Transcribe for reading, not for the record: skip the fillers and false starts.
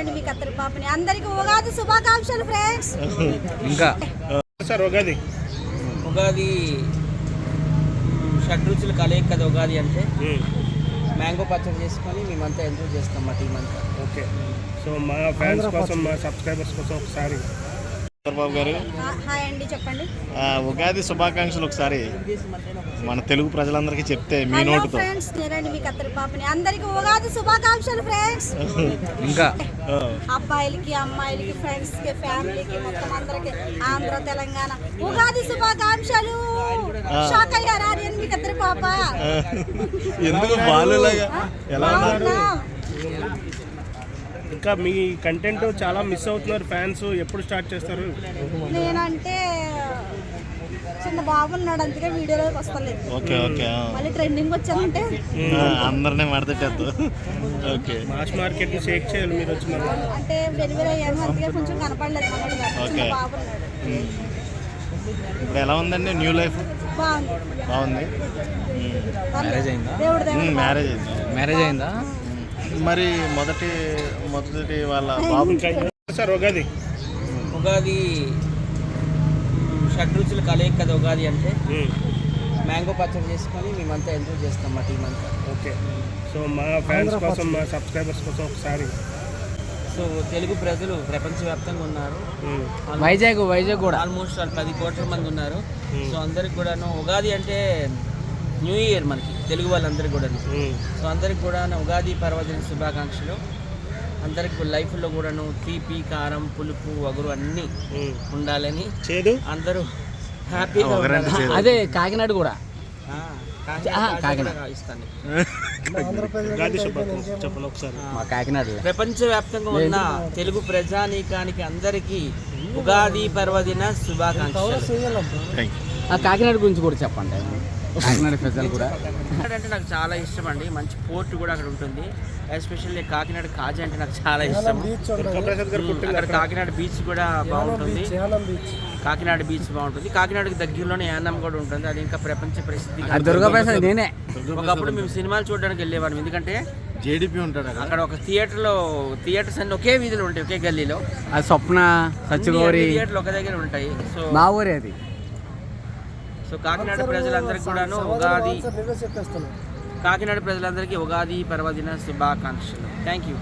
నేనండి మీ కత్తెర పాపని. అందరికి ఉగాది శుభాకాంక్షలు ఫ్రెండ్స్. ఇంకా సార్ ఉగాది షడ్రుచులు కలయిక కదా ఉగాది అంటే. మ్యాంగో పచ్చడి చేసుకొని మేమంతా ఎంజాయ్ చేస్తాం మా టీం అంతా. ఓకే, సో మా ఫ్యాన్స్ కోసం, మా సబ్స్క్రైబర్స్ కోసం ఒకసారి బాబు గారు హాయ్ అండి, చెప్పండి. ఉగాది శుభాకాంక్షలు ఒకసారి మన తెలుగు ప్రజలందరికీ చెప్తే మీ హలో నోటుతో. ఫ్రెండ్స్, నేనండి మీ కత్తెర పాపని. అందరికి ఉగాది శుభాకాంక్షలు ఫ్రెండ్స్. ఇంకా అబ్బాయిలకి, అమ్మాయిలకి, ఫ్రెండ్స్ కి, ఫ్యామిలీకి, మొత్తం అందరికి ఆంధ్ర తెలంగాణ ఉగాది శుభాకాంక్షలు. షాక్ అయ్యారా? నేను మీ కత్తెర పాప. ఎందుకు బాలులాగా ఎలా ఉన్నారు? ఇంకా మీ కంటెంట్ చాలా మిస్ అవుతున్నారు ఫ్యాన్స్. ఎప్పుడు స్టార్ట్ చేస్తారు? నేనంటే చిన్న బాబు ఉన్నాడు, అందుకే వీడియోలోకి వస్తలేదు. ఓకే ఓకే, మళ్ళీ ట్రెండింగ్ వచ్చానంటే అందరినీ మడతట్టద్దు. ఓకే, మాస్ మార్కెట్ ని షేక్ చేయాలి మీరు వచ్చి. అంటే డెలివరీ అయ్యాను, అందుకే కొంచెం కనపడలేదు. ఓకే. బాబు ఉన్నాడు. ఇప్పుడు ఎలా ఉందండి న్యూ లైఫ్? బాగుంది. మ్యారేజ్ అయిందా? దేవుడు మ్యారేజ్ అయిందా? మరి మొదటి వాళ్ళ బాబు సార్ ఉగాది షడ్రుచులు కలయిక కదా ఉగాది అంటే. మ్యాంగో పచ్చడి చేసుకొని మేమంతా ఎంజాయ్ చేస్తాం మా టీం అంతా. ఓకే, సో మా ఫ్యాన్స్ కోసం, మా సబ్స్క్రైబర్స్ కోసం ఒకసారి. సో తెలుగు ప్రజలు ప్రపంచవ్యాప్తంగా ఉన్నారు. వైజాగ్ కూడా ఆల్మోస్ట్ 10 కోట్ల మంది ఉన్నారు. సో అందరికి కూడాను ఉగాది అంటే న్యూ ఇయర్ మనకి తెలుగు వాళ్ళందరికీ కూడాను. సో అందరికి కూడా ఉగాది పర్వదిన శుభాకాంక్షలు. అందరికి లైఫ్లో కూడాను తీపి, కారం, పులుపు, వగరు అన్నీ ఉండాలని చేదు అందరూ హ్యాపీగా ఉండాలి. అదే కాకినాడ కూడా కాకినాడ ఇస్తాను. ఉగాది శుభాకాంక్షలు చెప్పండి ఒకసారి. మా కాకినాడ ప్రపంచవ్యాప్తంగా ఉన్న తెలుగు ప్రజానీకానికి అందరికీ ఉగాది పర్వదిన శుభాకాంక్షలు. కాకినాడ గురించి కూడా చెప్పండి. కాకినాడ ప్రజలు కూడా అంటే నాకు చాలా ఇష్టం అండి. మంచి పోర్ట్ కూడా అక్కడ ఉంటుంది. ఎస్పెషల్లీ కాకినాడ కాజా అంటే నాకు చాలా ఇష్టం. అక్కడ కాకినాడ బీచ్ కూడా బాగుంటుంది. కాకినాడ బీచ్ బాగుంటుంది. కాకినాడకి దగ్గరలోనే యానం కూడా ఉంటుంది. అది ఇంకా ప్రపంచ ప్రసిద్ధి. దుర్గాప్రసాద్ నేనే. ఒకప్పుడు మేము సినిమాలు చూడడానికి వెళ్ళేవాళ్ళం. ఎందుకంటే జేడీపీ ఉంటాడు అక్కడ ఒక థియేటర్స్ అన్ని ఒకే వీధిలో ఉంటాయి, ఒకే గల్లీలో. ఆ స్వప్న సత్యగౌరి థియేటర్లు ఒక దగ్గర ఉంటాయి. సో మా ఊరే అది. సో కాకినాడ ప్రజలందరికీ ఉగాది పర్వదిన శుభాకాంక్షలు. Thank you.